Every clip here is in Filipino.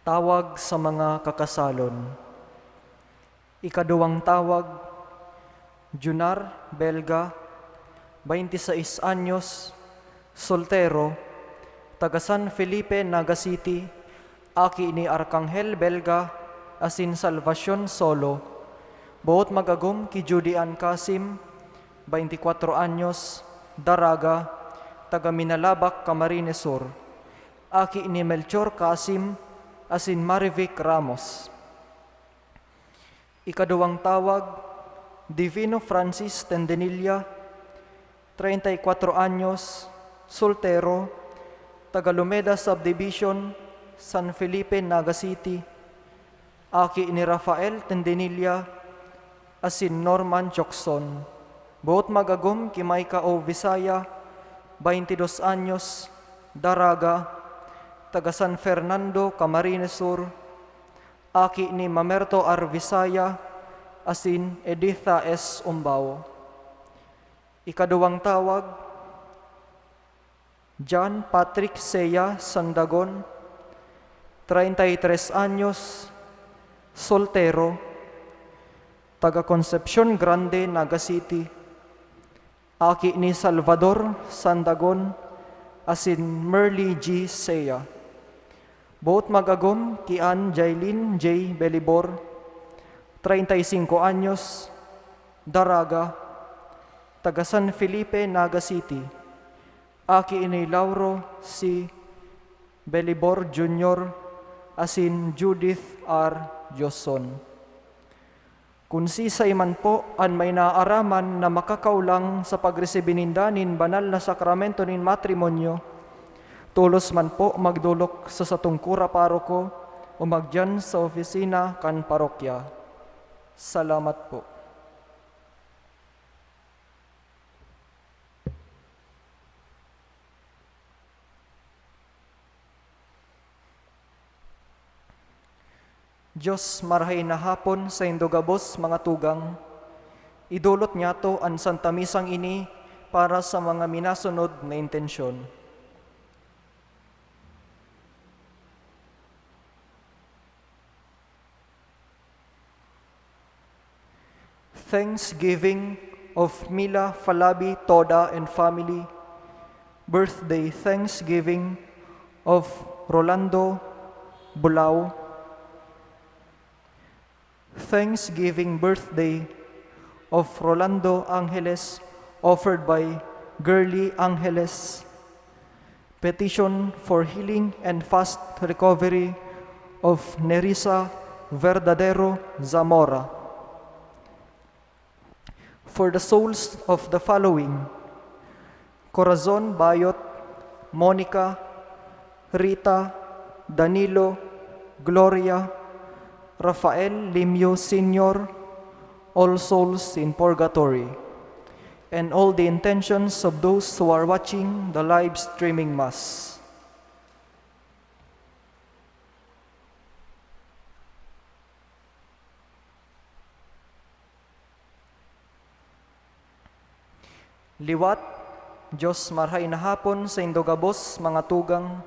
Tawag sa mga kakasalon. Ikaduwang tawag, Junar Belga, 26 anyos, soltero, taga San Felipe, Naga City, aki ni Arcangel Belga, asin Salvacion Solo, buot magagum ki Judy Ann Kasim, 24 anyos, daraga, taga Minalabak, Camarines Sur, aki ni Melchor Kasim, asin Marivic Ramos. Ikaduwang tawag, Divino Francis Tendenilla, 34 anyos, soltero, taga Lumeda Subdivision, San Felipe, Naga City, aki ni Rafael Tendenilla, asin Norman Chokson, buot magagum ki Maika o Visaya, 22 anyos, daraga, taga San Fernando, Camarines Sur, aki ni Mamerto R. Visaya, asin Editha S. Umbao. Ikaduwang tawag, John Patrick Seya Sandagon, 33 anyos, soltero, taga Concepcion Grande, Naga City, aki ni Salvador Sandagon, asin Merly G. Seya. Buot magagum ki Ann Jailin J. Belibor, 35 anyos, daraga, taga San Felipe, Naga City, aki ni Lauro C. Belibor Jr., asin Judith R. Joson. Kung sisay man po an may naaraman na makakaulang sa pagresibininda nin banal na sakramento nin matrimonyo, tulos man po magdulok sa satungkura paroko o magdyan sa opisina kan parokya. Salamat po. Diyos marahay na hapon sa indogabos mga tugang, idulot niya to ang Santa Misang ini para sa mga minasunod na intensyon. Thanksgiving of Mila Falabi Toda and family. Birthday Thanksgiving of Rolando Bulao, Thanksgiving birthday of Rolando Angeles, offered by Girly Angeles. Petition for healing and fast recovery of Nerissa Verdadero Zamora. For the souls of the following: Corazon Bayot, Monica, Rita, Danilo, Gloria, Rafael Limio Sr., all souls in purgatory, and all the intentions of those who are watching the live streaming Mass. Liwat, Diyos marhay na hapon sa indogabos mga tugang,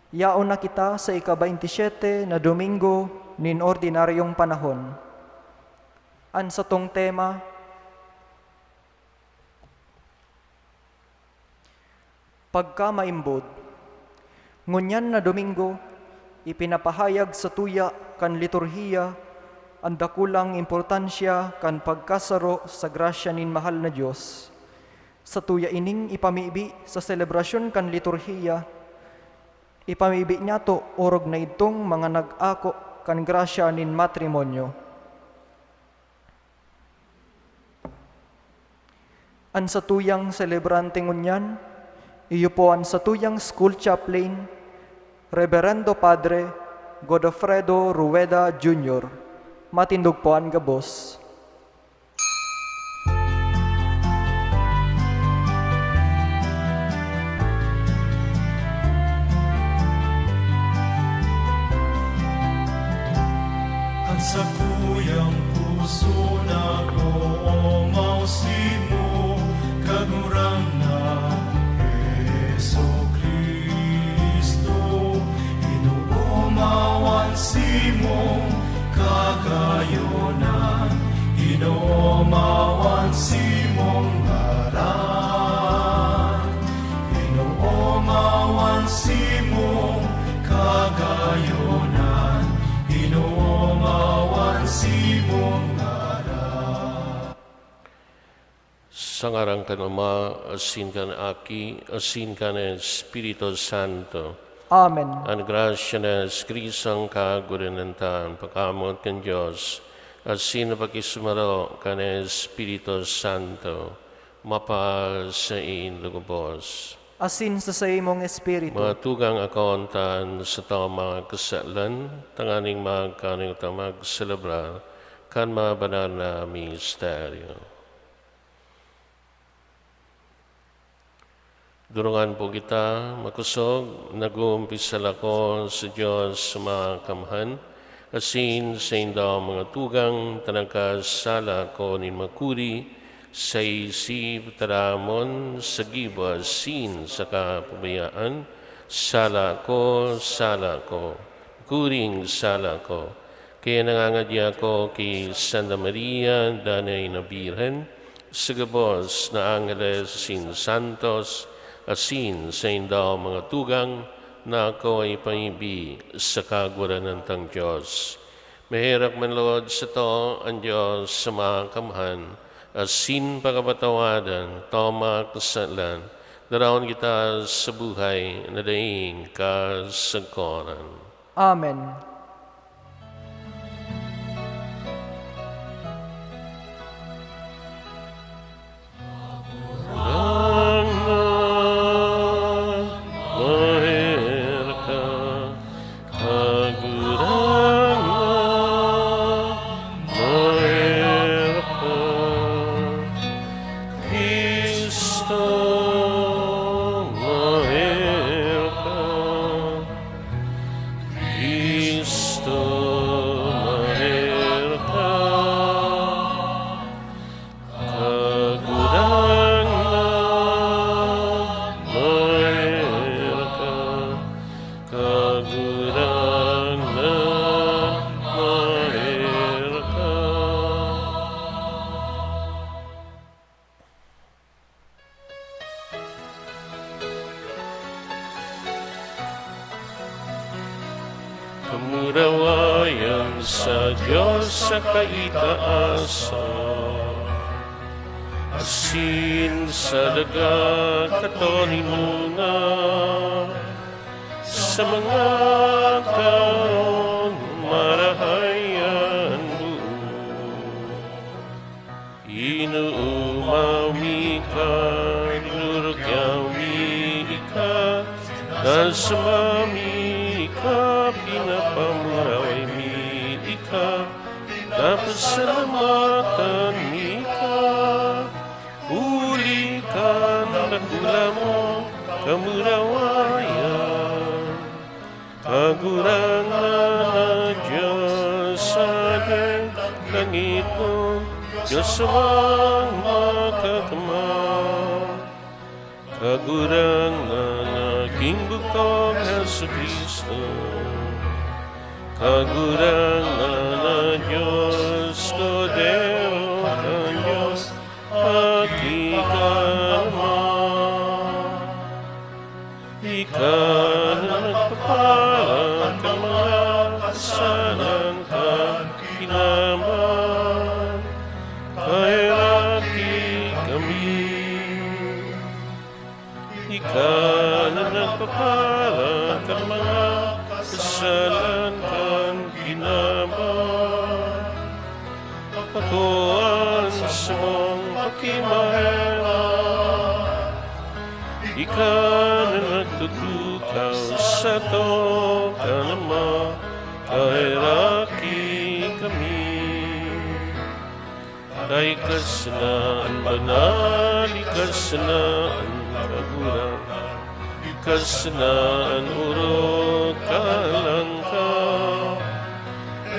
yaon na kita sa ika-27 na Domingo nin ordinaryong panahon. An sa tong tema, pagka maimbod. Ngunyan na Domingo, ipinapahayag sa tuya kan liturhiya ang dakulang importansya kan pagkasaro sa grasya nin mahal na Diyos. Sa tuya ining ipamibi sa selebrasyon kan liturhiya, ipamibi niya to orog na itong mga nag-ako kan grasya nin matrimonyo. An sa tuyang celebrante ngunyan, iyo po ang sa tuyang school chaplain, Reverendo Padre Godofredo Rueda Jr. Matindog po ang gabos. Ang sa kuyang puso na ko mo, kagurang na Heso Kristo, inuumawan simong kagayonan, inuumawan simong ngaran, inuumawan simong kagayonan, inuumawan simong ngaran. Sa ngarang ka Ama, asin ka na Aki, asin ka na Espiritu Santo. Amen. Ang grasya na Krisang kagurinantan, pagkamot kan Diyos, asin na pagkisumaro ka na Espiritu Santo, mapa sa inlugubos. Asin sa imong Espiritu. Mga tugang akontan sa tao mga kasalan, tanganing magkaning magselebrar, kan mga banal na misteryo. Durungan po kita, makusog, nag-uumpisal ako sa Diyos sa mga kamahan, asin sa indaw mga tugang, tanagkasala ko nin makuri, sa isip taramon, sa giba, asin sa kapabayaan, sala ko, kuring sala ko. Kaya nangangadya ko kay Santa Maria, Danay na Birhen, sa gabos na Angeles, sin Santos, asin sa indaw mga tugang na ako ay paibi sa kagwaran ng tang Diyos. Mahirap man Lord sa to ang Diyos sa mga kamahan, asin pagkapatawadan, tama kasalan, daraon kita sa buhay na daing kasagkoran. Amen. Kamuraw kawayan sa Diyos sa kaitaasan. Asin sa daga katoninungan, sa mga kaon marahayan buo. Inuumami ka, inurugyami ka, nasamami ka, pinapamuraway mi ka, napasalamatan mi ka. Uli ka nakula mo, kamurawayan, kagurangan na Diyos sa langit mo, Diyos amang makakamang, kagurangan na aking bukong Jesucristo, kagurangan na Diyos ko Deo Diyos, ikaw na nagpapalang ka mga kasalan ka kinaman, kahiraki kami. Ikaw na nagpapalang ka mga kasalan ka kinaman, ako ang sa mong pakimahera. Ikaw na nagtutukaw sa to ka naman, kahiraki kami. Kay kasanaan banal, kasanaan kagulang, kasanaan urok kalangka.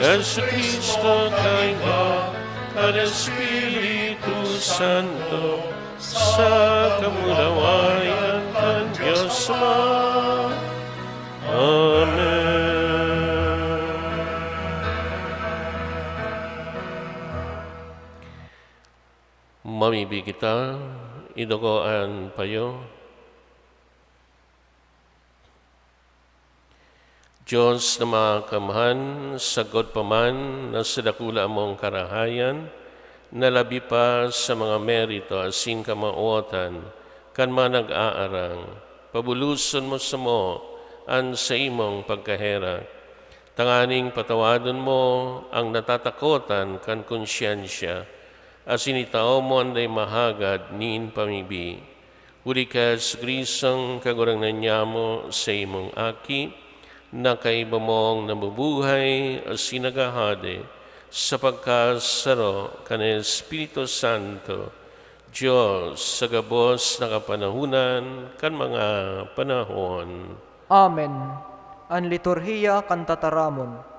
Jesucristo kay ba, at Espiritu Santo, sa kamurawayan kan Diyos Ama. Amen. Mamibig kita, idugoan payo. Diyos na makamahan, sagot pa man na sa dakula mong karahayan, nalabi pa sa mga merito asin kamauotan, kan manag-aarang, pabuluson mo sa mo, an sa imong pagkahera. Tanganing patawadon mo ang natatakotan kan konsyensya, asin itao mo anday mahagad niin pamibi. Uli ka sa Kristong kagurangan niya mo sa imong aki, na kaiba mong nabubuhay asin nagahade, sa pagkasaro kan Espiritu Santo, Diyos sa gabos na kapanahunan kan mga panahon. Amen. An liturhiya kan tataramon.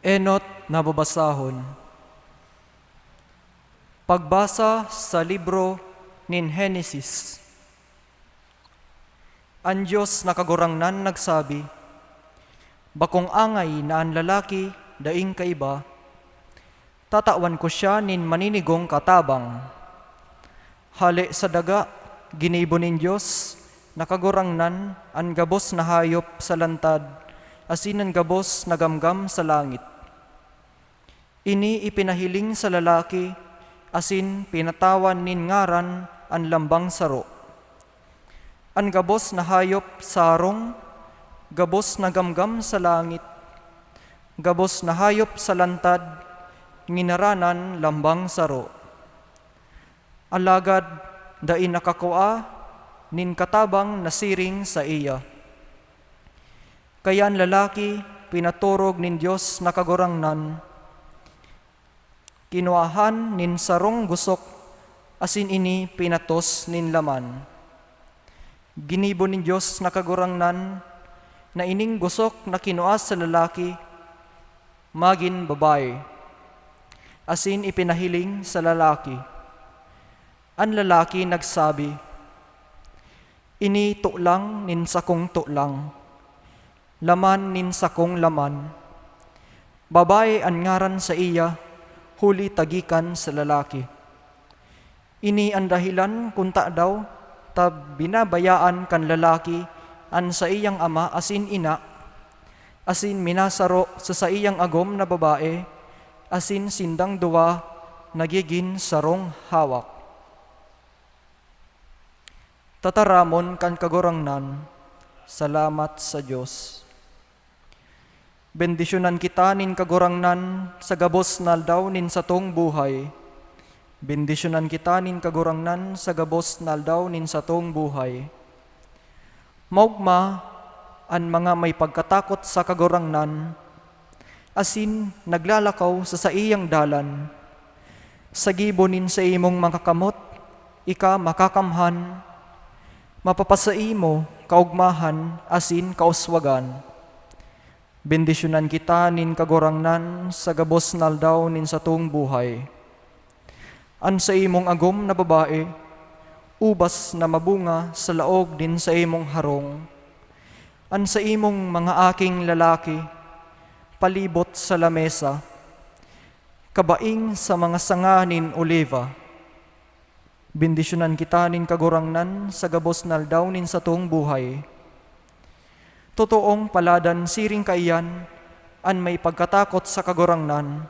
Enot na babasahon. Pagbasa sa libro nin Henesis. Ang Diyos nakagurangnan nagsabi, bakong angay na ang lalaki daing kaiba, tatawan ko siya nin maninigong katabang. Hali sa daga, ginibo nin Diyos, nakagurangnan ang gabos na hayop sa lantad, asin ang gabos na gamgam sa langit. Ini ipinahiling sa lalaki, asin pinatawan nin ngaran ang lambang saro. Ang gabos na hayop sarong, gabos na gamgam sa langit, gabos na hayop sa lantad, nginaranan lambang saro. Alagad, dai nakakua, nin katabang nasiring sa iya. Kaya ang lalaki, pinaturog nin Diyos nakagurangnan, kinuahan nin sarong gusok, asin ini pinatos nin laman. Ginibo nin Diyos nakagurangnan, na ining gusok na kinuas sa lalaki, magin babae, asin ipinahiling sa lalaki. Ang lalaki nagsabi, ini tuklang nin sakong tuklang, laman nin sakong laman, Babae ang ngaran sa iya, huli tagikan sa lalaki. Ini ang dahilan kunta daw, binabayaan kan lalaki an sa iyang ama asin ina, asin minasaro sa iyang agom na babae, asin sindang duwa nagigin sarong hawak. Tataramon kan kagurangnan, salamat sa Diyos. Bendisyonan kita nin kagurangnan sa gabos na daw nin satong buhay. Bendisyonan kita nin kagurangnan sa gabos na daw nin satong buhay. Maugma an mga may pagkatakot sa kagurangnan, asin naglalakaw sa iyang dalan. Sa gibonin sa imong makakamot, ika makakamhan, mapapasai mo kaugmahan asin kauswagan. Bendisyonan kita nin kagurangnan sa gabos na daw nin satong buhay. An sa imong agom na babae, ubas na mabunga sa laog din sa imong harong. An sa imong mga aking lalaki, palibot sa lamesa, kabaing sa mga sanga nin oliva. Bendisyonan kita nin kagurangnan sa gabos na daw nin satong buhay. Totoong paladan siring kaiyan, an may pagkatakot sa kagurangnan.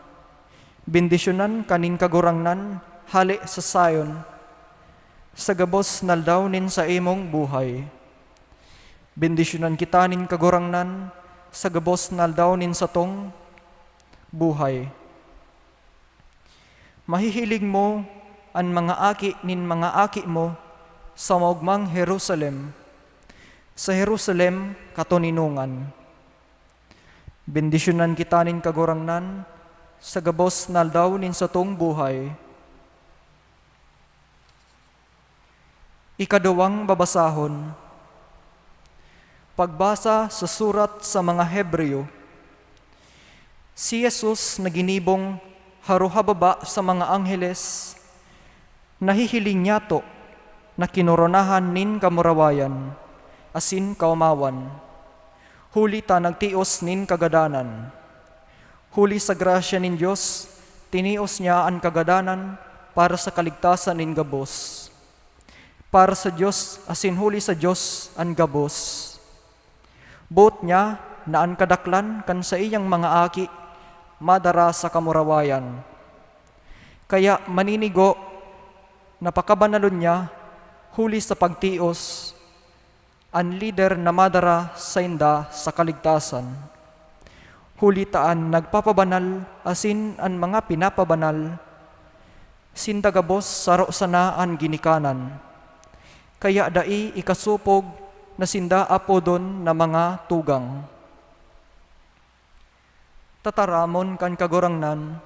Bendisyonan kanin kagurangnan, hali sa sayon, sa gabos na daw nin sa imong buhay. Bendisyonan kita nin kagurangnan, sa gabos na daw nin satong buhay. Mahihilig mo an mga aki nin mga aki mo sa maugmang Jerusalem, sa Jerusalem katoninungan. Bendisyonan kita nin kagurangnan, sa gabos na daw nin satong buhay. Ikaduwang babasahon. Pagbasa sa surat sa mga Hebreo. Si Jesus na ginibong haruhababa sa mga angheles, nahihiling niya to na kinoronahan nin kamurawayan, asin kaumawan. Huli ta nagtios nin kagadanan. Huli sa grasya nin Diyos, tinios niya ang kagadanan para sa kaligtasan nin gabos. Para sa Diyos, asin huli sa Diyos ang gabos. Buot niya na ang kadaklan kan sa iyang mga aki, madara sa kamurawayan. Kaya maninigo, napakabanalon niya, huli sa pagtios, ang lider na madara sa inda sa kaligtasan. Huli taan nagpapabanal, asin ang mga pinapabanal, sindagabos saro sana ang ginikanan. Kaya dai ikasupog na sinda apodon na mga tugang. Tataramon kan kagurangnan,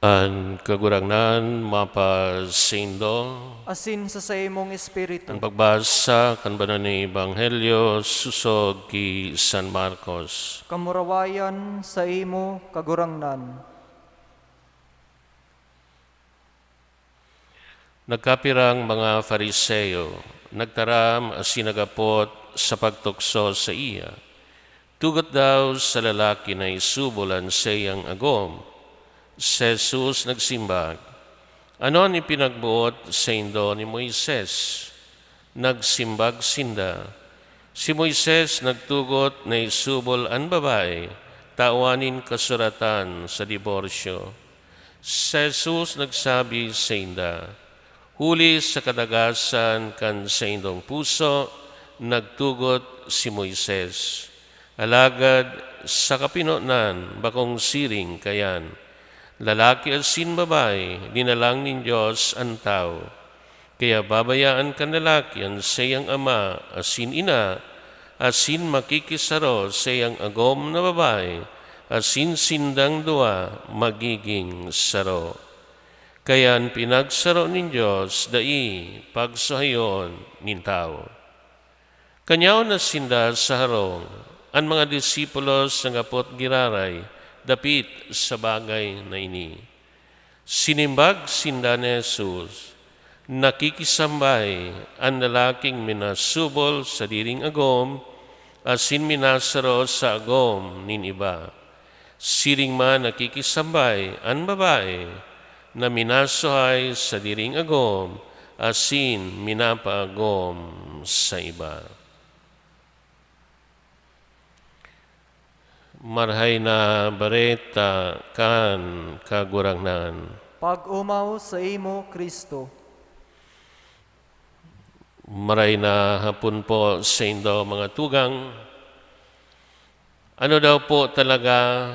Ang kagurangnan mapasindo, asin sa imong espiritu. ang pagbasa kan banal ni Ebanghelyo susod ki San Marcos. Kamurawayan sa imo kagurangnan. Nagkapirang mga Fariseo, nagtaram asin nagapot sa pagtukso sa iya. Tugot daw sa lalaki na isubulan sa iyang agom. Si Jesus nagsimbag, ano ni pinagbuot sa indo ni Moises? Nagsimbag sinda. Si Moises nagtugot na isubol ang babae, tawanin kasuratan sa diborsyo. Si Jesus nagsabi sa inda, Huli sa kadagasan kan sa indong puso, nagtugot si Moises. Alagad sa kapinonan, bakong siring kayan. Lalaki asin babae, dinalang nin Diyos ang tao. Kaya babayaan kan lalaki ang sayang ama, asin ina, asin makikisaro sayang agom na babae, asin sindang dua magiging saro. Kaya pinagsaro nin Diyos, dai pagsahayon nin tao. Kanyaw na sinda sa harong, ang mga disipulos ng apot giraray, dapit sa bagay na ini. Sinimbag sinda ni Jesus, nakikisambay ang lalaking minasubol sa diring agom, asin minasaro sa agom nin iba. Siring man nakikisambay ang babae, na minasuhay sa diring agom, asin minapaagom sa iba. Marhay na bareta kan kagurangnan. Pag-umaw sa imo, Kristo. Maray na hapon po sa indo mga tugang. Ano daw po talaga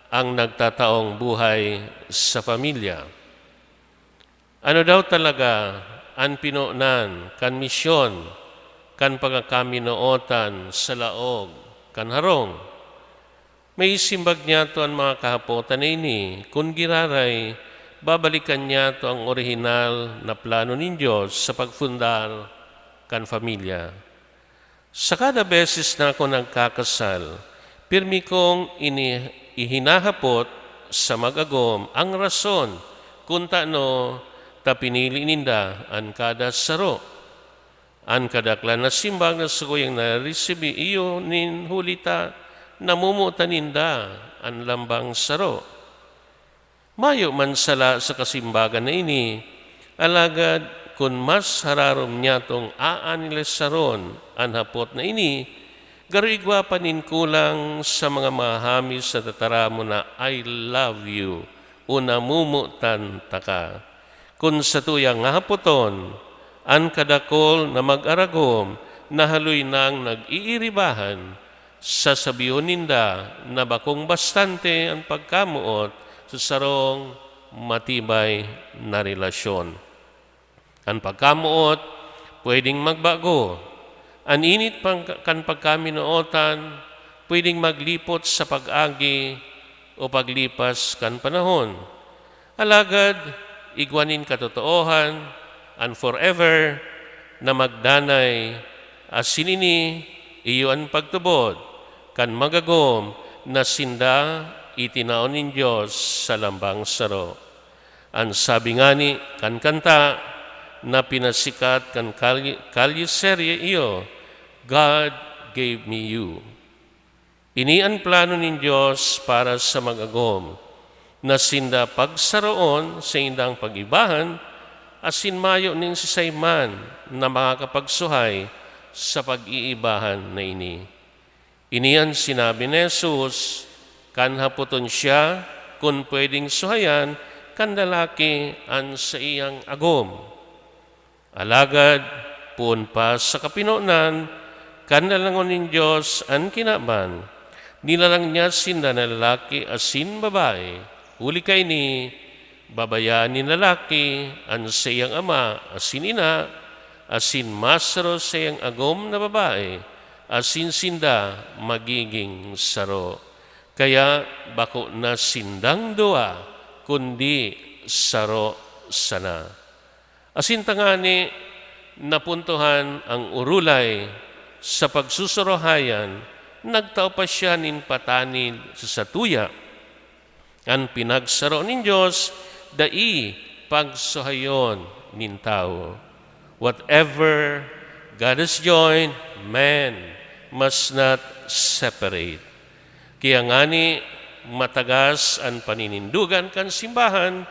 ang nagtataong buhay sa pamilya? Ano daw talaga ang pinunan, kan misyon, kan pagkakaminootan sa laog, kan harong? May simbag niya to ang mga kahapotan na ini, kung giraray, babalikan niya to ang orihinal na plano ng Diyos sa pagfundar kan pamilya. Sa kada beses na ako nagkakasal, pirmi kong ihinahapot sa mag-agom ang rason kung taano ta pinili ninda ang kada saro. Ang kadaklan na simbag na sukuyang na-resibi iyo nin hulita, namumuta ninda ang lambang saro. Mayo man sala sa kasimbagan na ini, alagad kung mas hararom niya tong aaniles saron ang hapot na ini, garigwa pa nin kulang sa mga mahamis sa tataramo na I love you o namumutan taka. Kung sa tuyang nga hapoton, ang kadakol na mag-aragom na haloy nang nag-iiribahan, sasabiyon ninda na bakong bastante ang pagkamuot sa sarong matibay na relasyon. Ang pagkamuot pwedeng magbago. Ang init kan pagkaminootan pwedeng maglipot sa pag-agi o paglipas kan panahon. Alagad, igwanin katotoohan and forever na magdanay asinini iyo ang pagtubod kan magagom na sinda itinaon ng Diyos sa lambang saro. Ang sabi nga ni kan kanta na pinasikat kan kalyeserye iyo, God gave me you. Ini ang plano ng Diyos para sa magagom na sinda pagsaroon sa indang pag-ibahan asin mayo ning sisayman na makakapagsuhay sa pag-iibahan na ini. Iniyan sinabi ni Jesus, kan haputon siya, kung pwedeng suhayan, kan lalaki an sa iyang agom. Alagad, puon pa sa kapinonan, kan nalangon ng Diyos an kinaban, nilalang niya sinda na lalaki asin babae, huli kay ni, babayaan ni lalaki an sa iyang ama asin ina, asin masaro sa iyang agom na babae, asin sinda magiging saro. Kaya bako na sindang dua, kundi saro sana. Asin tangani, napuntuhan ang urulay sa pagsusurohayan, nagtao pa siya nin patanil sa satuya. Ang pinagsaro nin Diyos, dai pagsuhayon nin tao. Whatever God has joined, man must not separate. Kaya nga ni matagas ang paninindugan kan simbahan,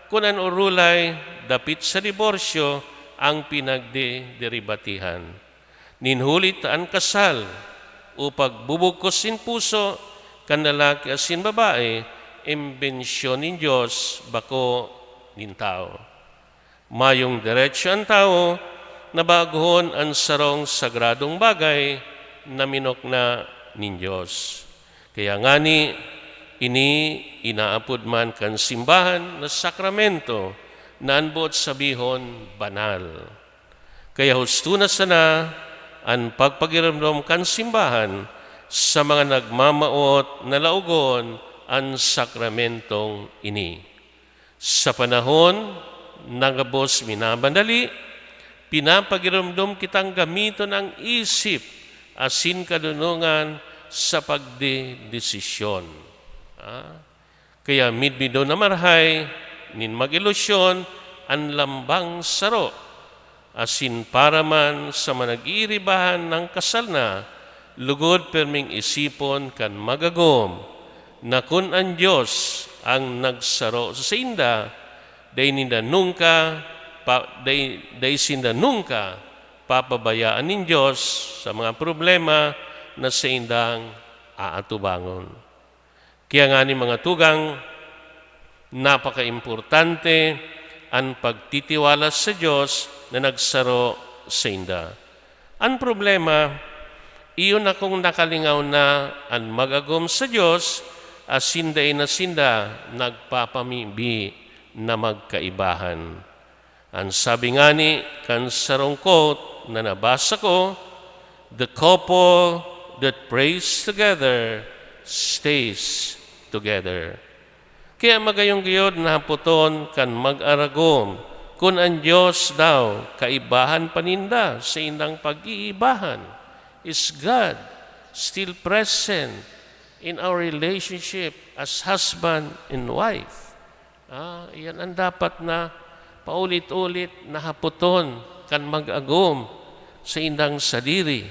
kung ang urulay dapit sa diborsyo ang pinagderibatihan. Ninhulit ang kasal upag bubugkos sin puso kan lalaki asin babae, imbensyon nin Diyos bako nin tao. Mayong diretsyo ang tao, nabaguhon ang sarong sagradong bagay na minokna nin Diyos. Kaya ngani, ini inaapod man kan simbahan na sakramento na anbot sabihon banal. Kaya husto na sana ang pagpagiramdam kan simbahan sa mga nagmamaot na laugon ang sakramentong ini. Sa panahon nagabos minabandali, pinapagiramdam kitang gamiton ang isip asin kadunungan sa pagdedesisyon. Kaya midbido na marhay, nin mag-ilusyon, ang lambang saro, asin para man sa manag-iiribahan ng kasal na, lugod perming isipon kan magagom, na kun ang Diyos ang nagsaro sa sinda, day sinda nungka papabayaan nin Diyos sa mga problema na sa indang aatubangon. Kaya nga ni mga tugang, napaka-importante ang pagtitiwala sa Diyos na nagsaro sa inda. Ang problema, iyon akong nakalingaw na ang magagom sa Diyos, asinday na sinda nagpapamibi na magkaibahan. Ang sabi nga ni kan sarong quote na nabasa ko, the couple that prays together stays together. Kaya magayong gayod na haputon kan mag-aragom, kung ang Diyos daw kaibahan paninda sa indang pag-iibahan, is God still present in our relationship as husband and wife? Iyan ang dapat na paulit-ulit na haputon kan mag-agom sa indang sadiri.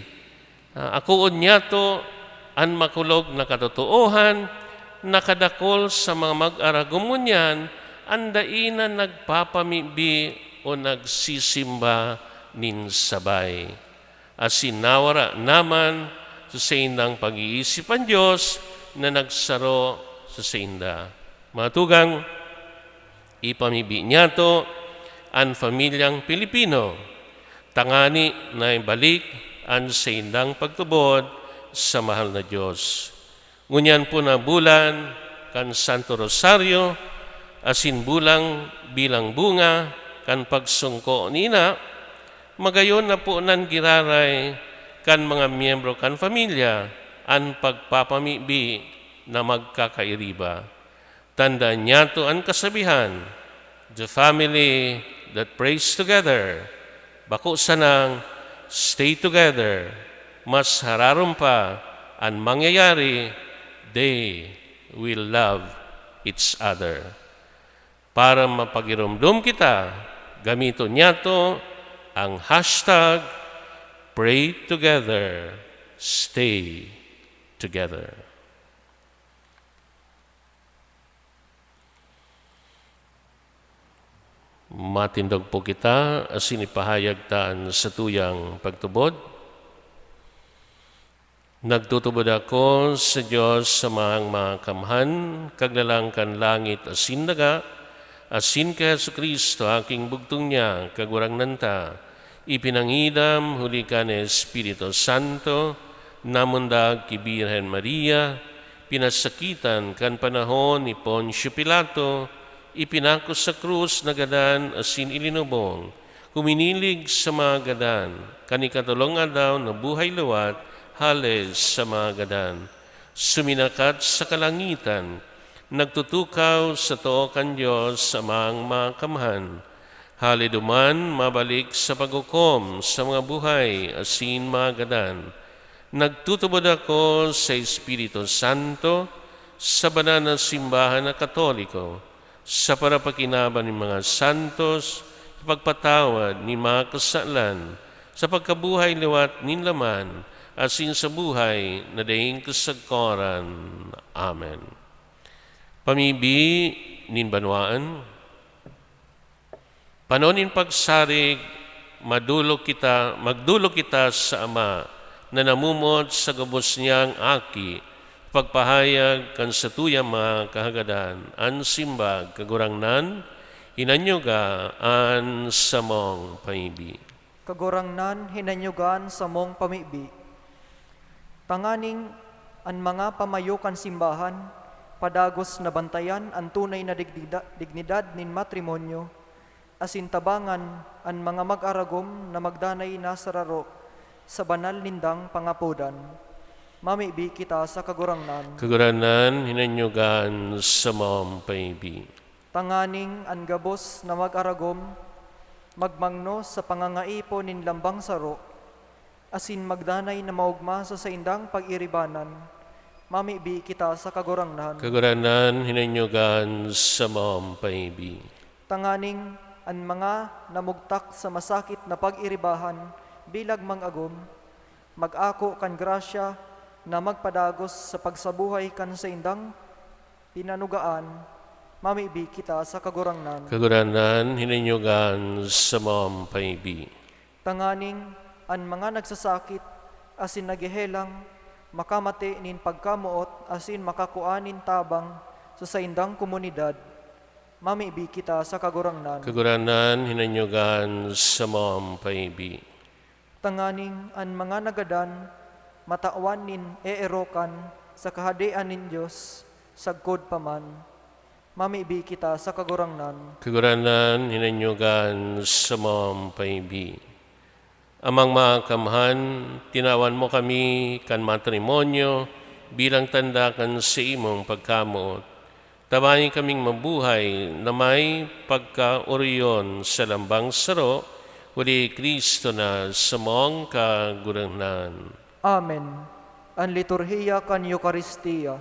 Akuon niya to ang makulog na katotoohan, nakadakol sa mga mag-aragom mo niyan, andainan nagpapamibi o nagsisimba nin sabay. Asinawara naman sa saindang pag-iisip ang Diyos na nagsaro sa sainda. Matugang, ipamibi niya to ang pamilyang Pilipino, tangani na ibalik ang saindang pagtubod sa mahal na Diyos. Ngunyan po na bulan kan Santo Rosario, asin bulang bilang bunga kan pagsungko nina, magayon na po nan giraray kan mga miyembro kan pamilya ang pagpapamibi na magkakairiba. Tandaan niya to ang kasabihan, the family that prays together, bako sanang stay together, mas hararon pa ang mangyayari, they will love each other. Para mapagirumdum kita, gamito niya to ang hashtag pray together, stay together. Matindog po kita asin ipahayag taan sa tuyang pagtubod. Nagtutubod ako sa Diyos sa mga kamhan, kaglalangkan langit asin daga, asin kay Jesu-Kristo aking bugtong niya, kagurang nanta, ipinangidam huli ka ni Espiritu Santo, namundag ki Birhen Maria, pinasakitan kan panahon ni Poncio Pilato, ipinakos sa krus na gadan asin ilinubong, kuminilig sa mga gadan, kanikatulong daw na buhay luwat, hales sa mga gadan, suminakat sa kalangitan, nagtutukaw sa tookan Diyos sa mga kamhan, haliduman mabalik sa paghukom sa mga buhay asin mga gadan, nagtutubod ako sa Espiritu Santo, sa banal na simbahan na Katoliko, sa parapakinaban ng mga santos, sa pagpatawad ng mga kasalan, sa pagkabuhay liwat nin laman, asin sa buhay na daing kasagkoran. Amen. Pamibi nin banwaan, panonin pagsarig, magdulo kita sa Ama, na namumod sa gabos niyang aki, pagpahayag kan sa tuyang mga kahagadan, ang simbag kagurangnan, hinanyugaan sa mong paibi. Kagurangnan hinanyugan sa mong pamibi. Tanganing ang mga pamayokan simbahan, padagos na bantayan ang tunay na dignidad nin matrimonyo, asin tabangan ang mga mag-aragom na magdanay na sararo sa banal nindang pangapudan. Mamibi kita sa kagurangnan. Kaguranan, hinanyugan sa mong paibi. Tanganing ang gabos na mag-aragom, magmangno sa pangangaipo nin lambang saro, asin magdanay na maugma sa saindang pag-iribanan. Mamibi kita sa kagurangnan. Kaguranan, hinanyugan sa mong paibi. Tanganing ang mga namugtak sa masakit na pag-iribahan bilag mang-agom, mag-ako kan grasya na magpadagos sa pagsabuhay kan sa indang pinanugaan. Mamibi kita sa kagurangnan. Kaguranan, hinanyugan sa mong paibi. Tanganing ang mga nagsasakit asin nagihelang makamati nin pagkamuot asin makakuanin tabang sa saindang komunidad. Mamibi kita sa kagurangnan. Kaguranan, hinanyugan sa mong paibi. Tanganing ang mga nagadan matawan nin eerokan sa kahadian nin Diyos sagkod paman. Mamibi kita sa kagurangnan. Kaguranan, hinanyugan sa mong paibi. Amang mga kamhan, tinawan mo kami kan matrimonyo bilang tanda kan sa imong pagkamuot. Tabayin kaming mabuhay na may pagkauriyon sa lambang saro, uli Kristo na sa mong kagurangnan. Amen. Ang liturhiya kan Eucharistia.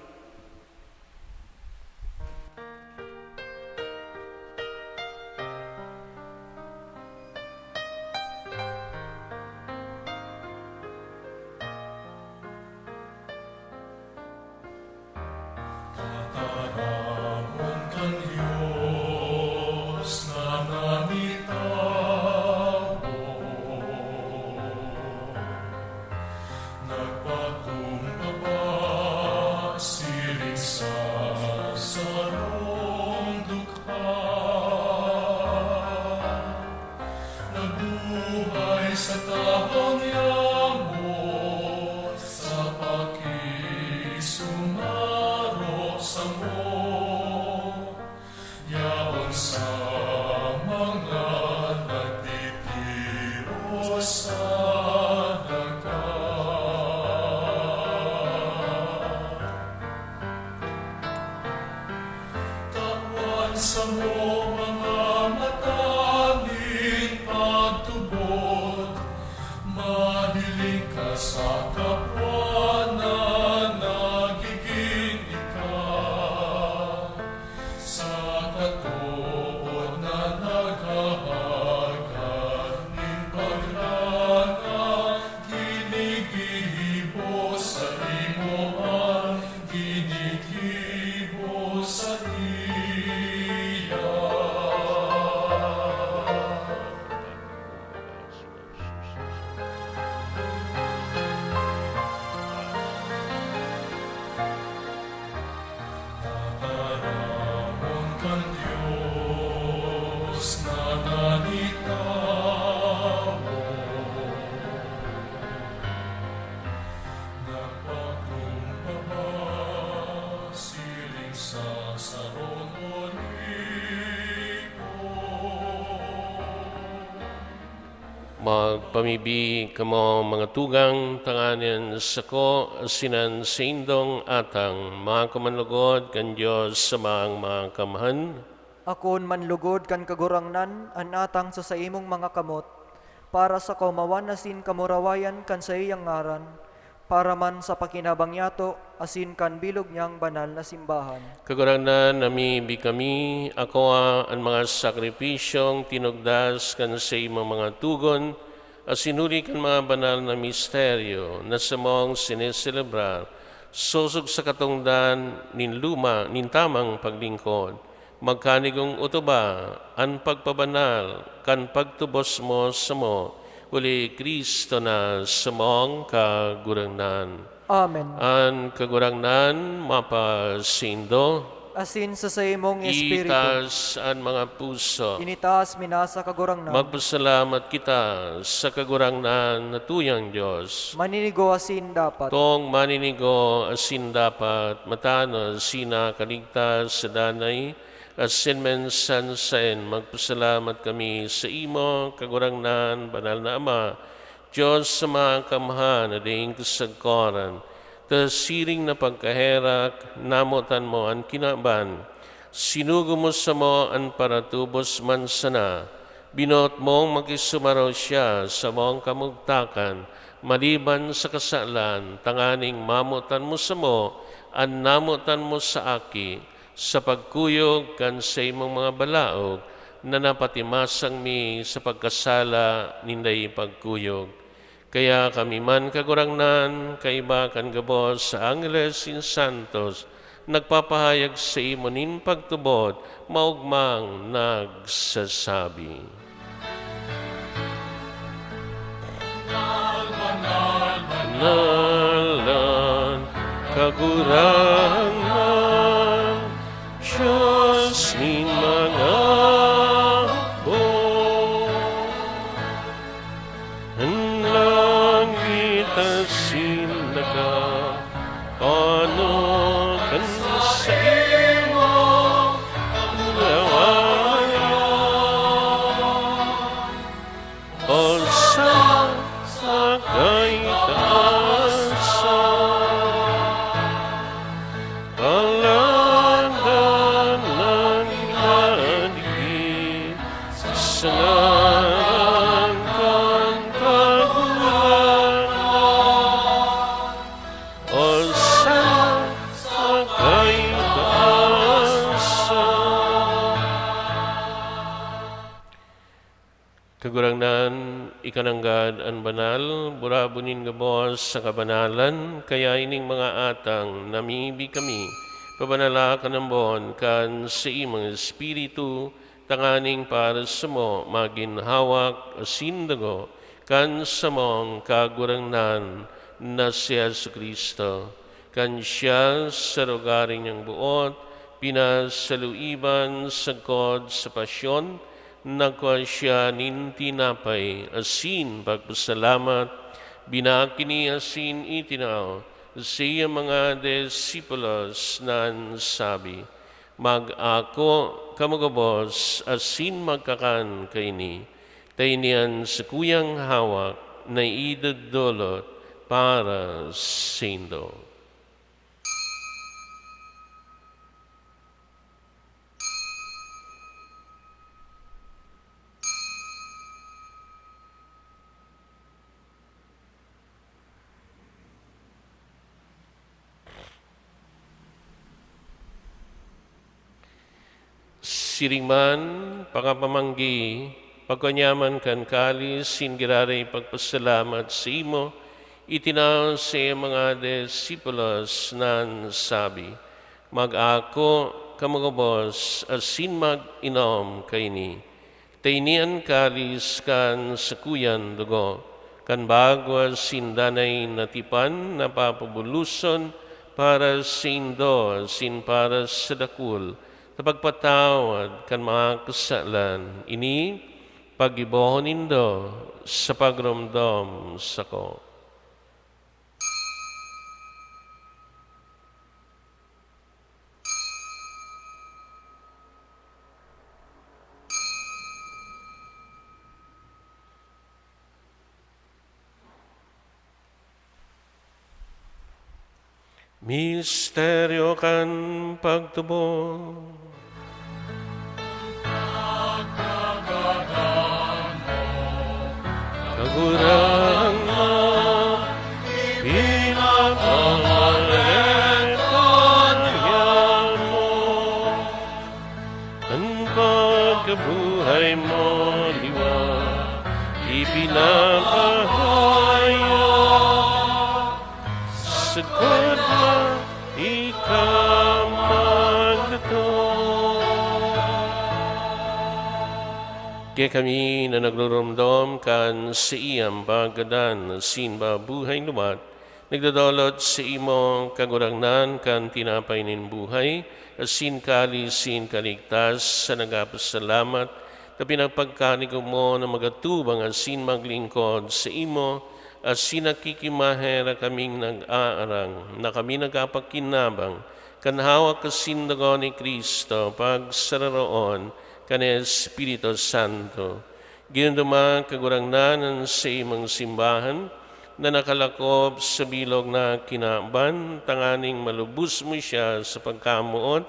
Sa mo mga mataling pagtubod, madiling ka sa kapwa na nagiging ikaw. Sa katuod na naghahagad ning paglana, ginigibo sa imoan, ginigibo sa Magpamibi kamo mga tugang tanganin sa ko sinan sa indong atang mga kumanlugod kan Diyos sa mga kamhan. Akon manlugod kan kagurangnan an atang sa imong mga kamot, para sa kaumawan asin kamurawayan kan sa iyang ngaran, para man sa pakinabangyato asin kan bilog niyang banal na simbahan. Kagurangnan nami kami ako ang mga sakripisyong tinugdas kan sa imong mga tugon, asinuri kan mga banal na misteryo na sa mong sineselebrar, susog sa katungdan nin luma nin tamang paglingkod, magkanigong utuba ang pagpabanal kan pagtubos mo sa mo, uli Kristo na sa mong kagurangnan. Amen. Ang kagurangnan mapasindo, asin sa imong espiritu. Itas ang mga puso. Initas minasa kagurang na. Magpasalamat kita sa kagurangnan na tuyang Diyos. Maninigo asin dapat. Tong maninigo asin dapat matano sina kaligtas sa danay asin men sansen magpasalamat kami sa imo kagurangnan banal na Ama Diyos sa mga kamahan na ding kasagkoran ta siring na pagkaherak namutan mo ang kinaban sinugo mo sa mo ang paratubos man sana binot mong makisumaraw siya sa mong kamugtakan maliban sa kasalan, tanganing mamutan mo sa mo, an namutan mo sa aki, sa pagkuyog kan sa imong mga balaog, na napatimasang mi sa pagkasala ninday pagkuyog. Kaya kami man kagurangnan, kaiba kan gabos sa Angeles in Santos, nagpapahayag sa imo nin pagtubod, maugmang nagsasabi. Nalan, kagurangan, Diyos ni mga bo. Ang langit asin naga, ano kan sa iyo, o sa Palanggan ng nadigid sa langkang kagulangan o sa kagurangnan, ikananggad ang banal, burabunin gabos sa kabanalan, kaya ining mga atang namibi kami, pabanala ka ng bon, kan sa imong espiritu, tanganing para sa mo, maginhawak, asindago, kan sa mong kagurangnan na si Jesucristo, kan siya sa lugaring niyang buot, pinasaluiban sa kod sa pasyon, nagkuha siya nin tinapay, asin pagpasalamat, binakini asin itinaw, siya mga disipulos nan sabi, mag-ako kamagabos, asin magkakan kaini, tainian sa kuyang hawak na idudulot para sindo. Siringman, pangapamanggi, pagkanyaman kan kalis, singiraray pagpasalamat sa imo, itinaw sa mga disipulos nan sabi, mag-ako kamagabos, asin mag-inom kaini, tainian kalis kan sakuyan dugo, kan bagwa sindanay natipan, napapabuluson, para sindo, sin para sa dakul, sa pagpatawad kan mga kasalan, ini pag-ibohon nindo sa pagramdam sa ko. Misteryo kan pagtubo. Kagurangan, pinapangaletan niya mo. Ang pagkabuhay mo liwa, ipinapahayag sa kodwa ikaw magdato. Kaya kami na naglurumdom kan sa iyang paggadan sinba buhay lumat, nagdadolot sa imong kagurangnan kan tinapay nin buhay, asin kalisin kaligtas sa nagapasalamat, na pinagpagkanigo mo na magatubang asin maglingkod sa imo, asin nakikimaher kaming nag-aarang, na kami nagapakinabang, kanhawak asin dago ni Kristo, pagsararoon, kan Espiritu Santo. Ginunduma kagurangnanan sa imong simbahan, na nakalakob sa bilog na kinaban, tanganing malubos mo siya sa pagkamuot,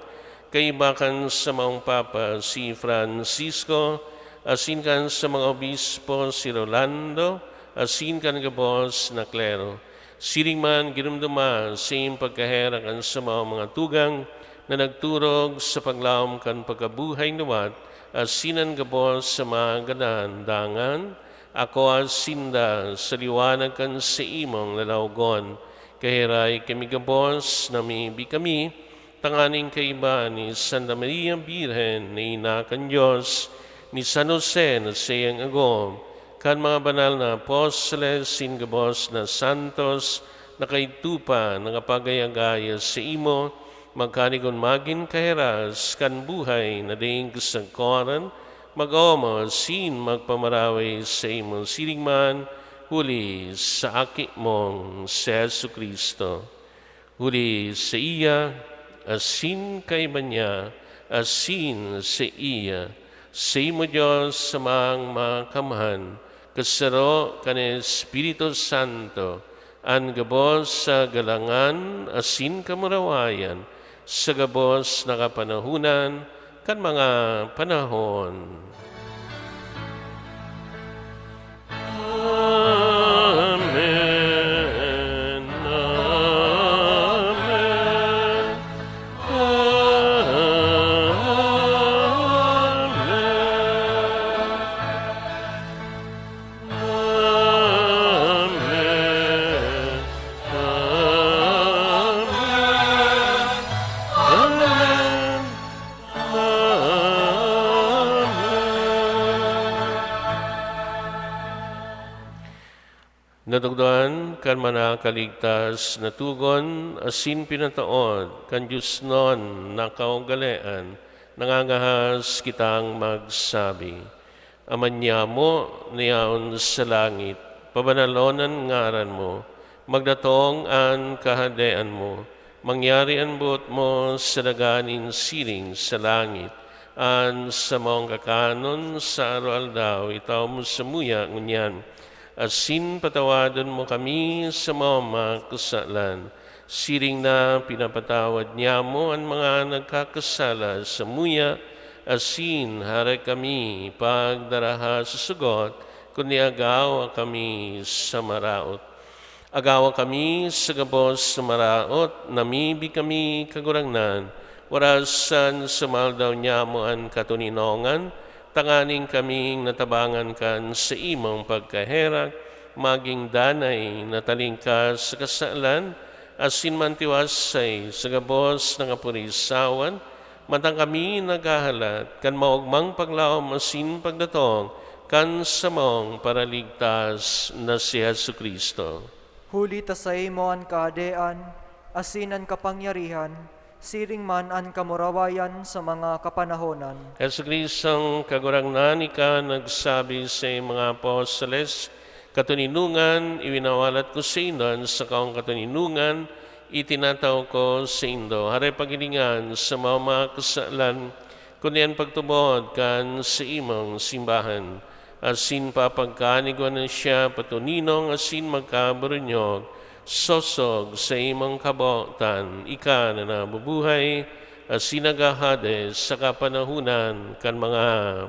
kaibakan sa maong Papa si Francisco, asin kan sa mga obispo si Rolando, asin kan gabos na klero. Siring man ginumduma sa iyong pagkaherakan sa mga tugang na nagturog sa paglaom kan pagkabuhay nawat, asinan gabos sa mga ganandangan, ako asinda sa liwanag kan sa imong lalawgon, kahiray kami gabos na mibi kami, tanganing kaiba ni Santa Maria Birhen na ina kan Diyos, ni San Jose na siyang agom, kan mga banal na apostoles, singabos na santos, na kaitupa, nakapagayagaya sa imo, magkanigon magin kahiras, kan buhay na ding kasagkoran, mag-omo sin magpamaraway sa imo silingman, huli sa aki mong si Jesu Kristo. Huli sa iya, asin kay banya, asin sa iya, sa imo Diyos sa mga kamahan, kasaro kan Espiritu Santo, an gabos sa galangan, asin kamurawayan, sa gabos na kapanahunan, kan mga panahon. Amen. Amen. Natugdan kan manakaligtas na tugon, asin pinataod, kan Diyos non nakaugalean, nangangahas kitang magsabi. Amanya mo niyaon sa langit, pabanalonan ngaran mo, magdatong an kahadean mo, mangyari an buot mo sa daganin siring sa langit, an sa mong kakanon sa araw-aldaw, itaw mo sa muya ngunyan, asin patawadan mo kami sa mga kasalan, siring na pinapatawad niya mo ang mga nagkakasala sa muya, asin haray kami pagdaraha sa sugot, kundi agawa kami sa maraot. Agawa kami sa gabos sa maraot, namibi kami kagurangnan, warasan sa maldaw niya mo ang katuninongan, tanganing kaming natabangan kan sa imong pagkaherak, maging danay na talingkas sa kasalan, asin mantiwasay sa gabos ng apurisawan, matang kami naghahalat, kan maugmang paglaom asin pagdatong, kan sa mong paraligtas na si Jesu Kristo. Huli ta sa imo an kahadean, asinan kapangyarihan, siring man an kamurawayan sa mga kapanahonan. Jesu Kristong kagurangnan ika nagsabi sa mga apostoles, katuninungan, iwinawalat ko sa indan, sa kaong katuninungan, itinataw ko sa indo. Haray pagilingan sa mga kasalan, kundi ang pagtubod kan sa imong simbahan. Asin papagkanigwan na siya patuninong, asin magkabarunyog, sosog sa imong kabotan, ika na nabubuhay, sinagahades sa kapanahunan kan mga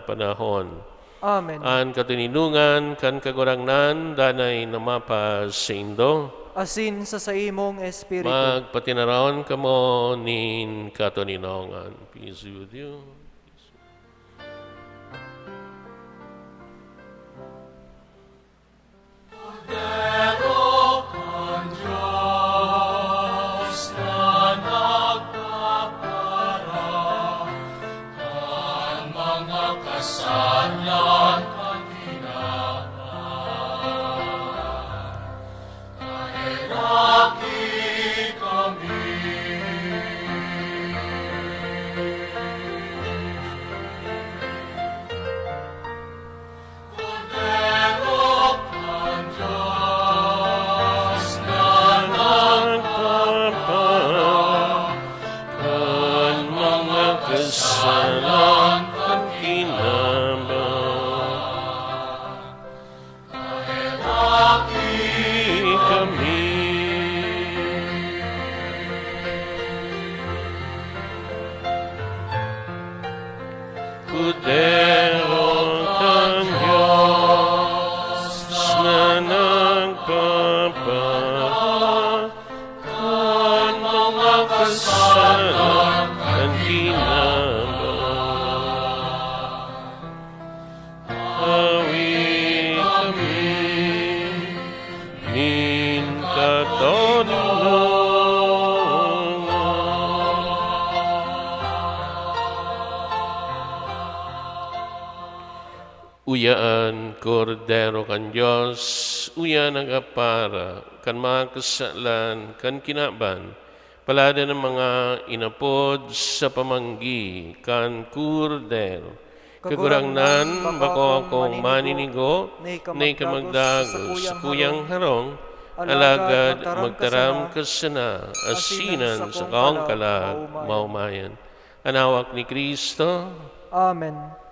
panahon. Amen. An katuninungan kan kagurangnan, danay namapas sa indo, Asin sa imong espiritu. magpatinaraon kamo nin katuninongan. Peace be with you. nagpapala kan mga kasalanan kinabang. Awit kami, uyaan kordero kan Diyos, uyaan ang apara, kan mga kasalan, kan kinaban, palada ng mga inapod sa pamanggi, kan kordero. Kagurangnan, bako akong maninigo, na ikamagdagos, kuyang harong, alagad magtaram kasana, asinan sa kaong kalag, maumayan. Anawak ni Kristo. Amen.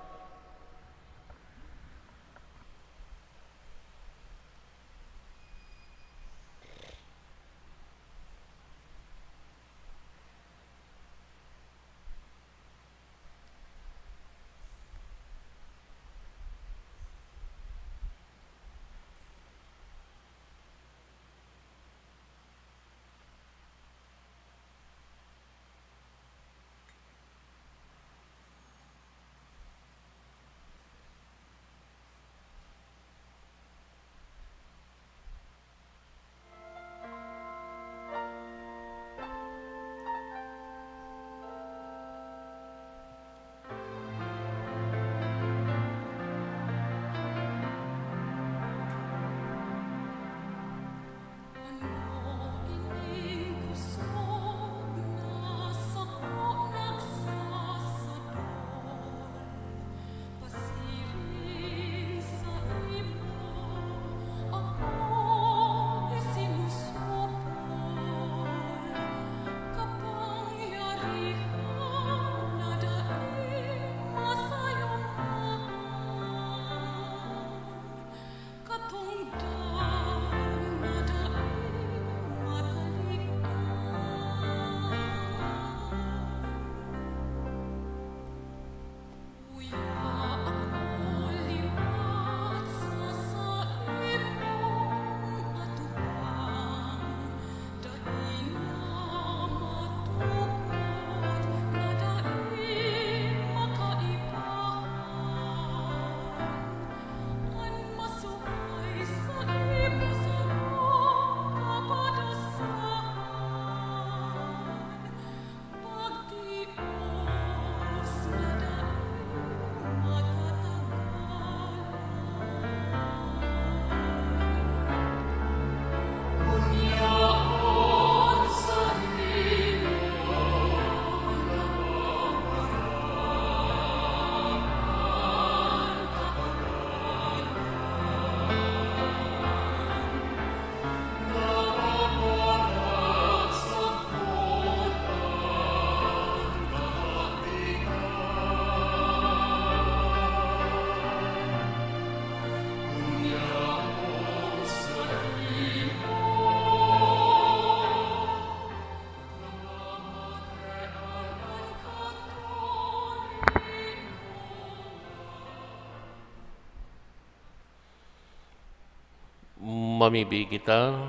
Mamibi kita,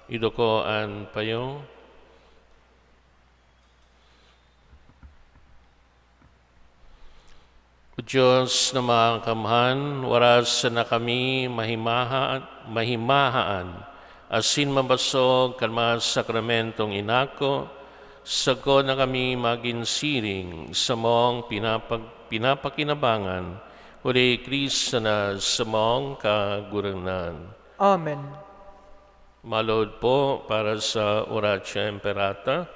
idukoan payo. O Diyos na mga kamhan, waras na kami mahimahaan, asin mabasog kan mga sakramentong inako, sago na kami maginsiring sa mong pinapakinabangan, uli Kristo na sa mong kaguranan. Amen. Malod po para sa Oratio Imperata.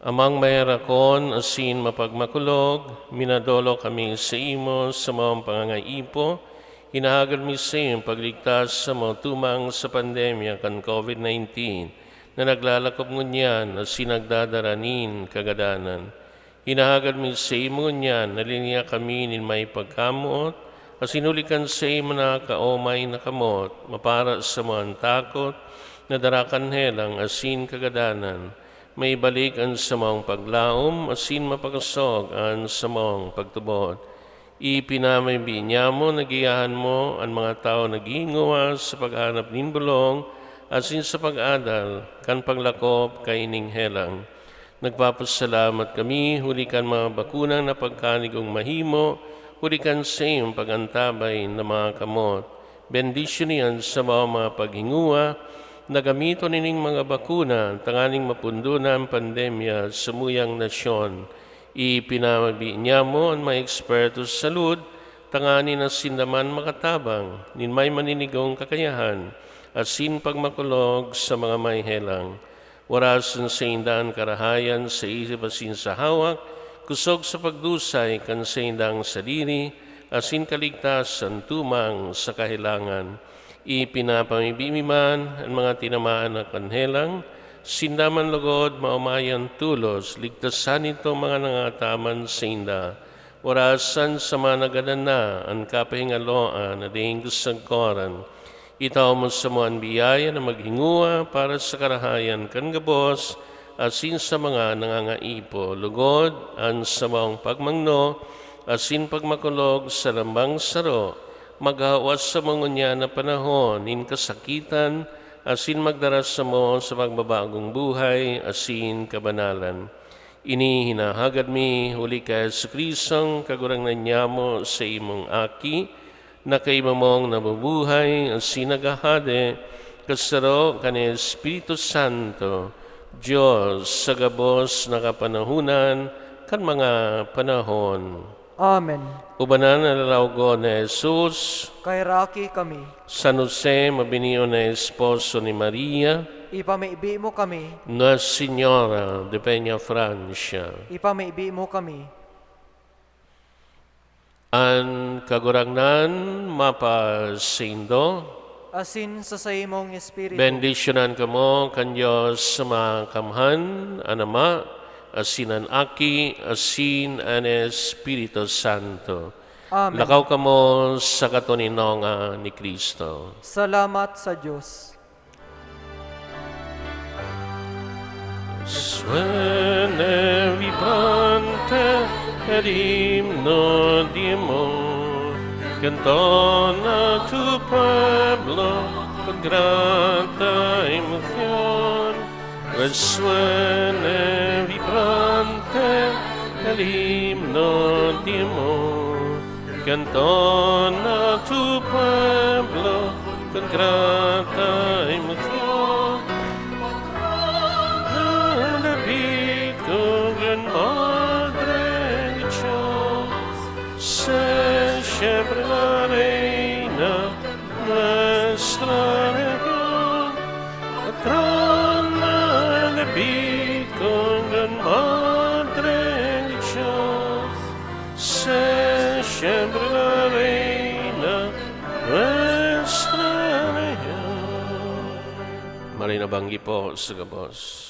Amang mayrakon asin mapagmakulog, minadolo kami sa imo sa mga pangangaipo, hinahagad mi sa iyong pagligtas sa mga tumang sa pandemya kan COVID-19 na naglalakop ngunyan asin nagdadaranin kagadanan. Hinahagad mi sa imo ngunyan, nalinya kami nin may pagkamuot, asinulikan sa imo na kaomay na kamot, mapara sa mga takot, na darakan helang asin kagadanan, may balik ang samang paglaom, asin mapakasog ang samang pagtubot. Ipinamay niya mo, nagiyahan mo, ang mga tao naghinguwa sa paghanap nin bulong, asin sa pag-adal, kan paglakop kaining helang. Nagpapasalamat kami, hulikan mga bakunang na pagkanigong mahimo, hulikan sa iyong pagantabay na mga kamot. Bendisyon niyan sa mga paghinguwa, na gamito nining mga bakuna, tanganing mapundo na ang pandemya sa muyang nasyon. Ipinamabi niya mo ang mga eksperto sa salud, tanganin na sindaman makatabang, nin may maninigong kakayahan, asin pagmakulog sa mga may helang. Warasan sa indaan karahayan sa isip asin sa hawak, kusog sa pagdusay kan sa indang sadiri, asin kaligtasan tumang sa kahilangan. Ipinapamibimiman ang mga tinamaan na kanhelang, sindaman lugod maumayan tulos, ligtasan ito mga nangataman sa inda. Warasan sa mga nagadan na ang kapahingaloan na ding kusagkoran. Itaw mo sa mga biyaya na maghinguwa para sa karahayan kan gabos, asin sa mga nangangaipo, lugod, ang sa mga pagmangno, asin pagmakulog sa lambang saro, maghawas sa mga niya na panahon, in kasakitan, asin magdaras sa mo sa magbabagong buhay, asin kabanalan. Ini hinahagad mi, huli ka sa Kristong, kagurang na niya mo sa imong aki, na kayo mong nabubuhay, asin nagahade, kasaro ka ni Espiritu Santo, Diyos sa gabos na kapanahunan, kan mga panahon. Amen. Ubanan na lalaw na Jesus, Kay raki kami, San Jose, mabiniyo na esposo ni Maria, ipamaibi mo kami, na Señora de Peña Francia, ipamaibi mo kami. ang kagurangnan mapasindo, Asin sa imong espiritu, bendisyonan ka mo kan Diyos sa mga kamhan, anama, asin ang aki, asin ang Espiritu Santo. Amen. Lakaw ka mo sa katuninonga ni Kristo. Salamat sa Diyos. Suene vibrante ed himno di amor, cantona tu pueblo con grata emoción. Resuene vibrante el himno de amor, cantona tu pueblo con grata emoción. David con gran madre Dios, sé siempre la reina nuestra región, patrona de David con gran madre Dios, sé siempre la reina nuestra región. Marina Banggi po sa gabos.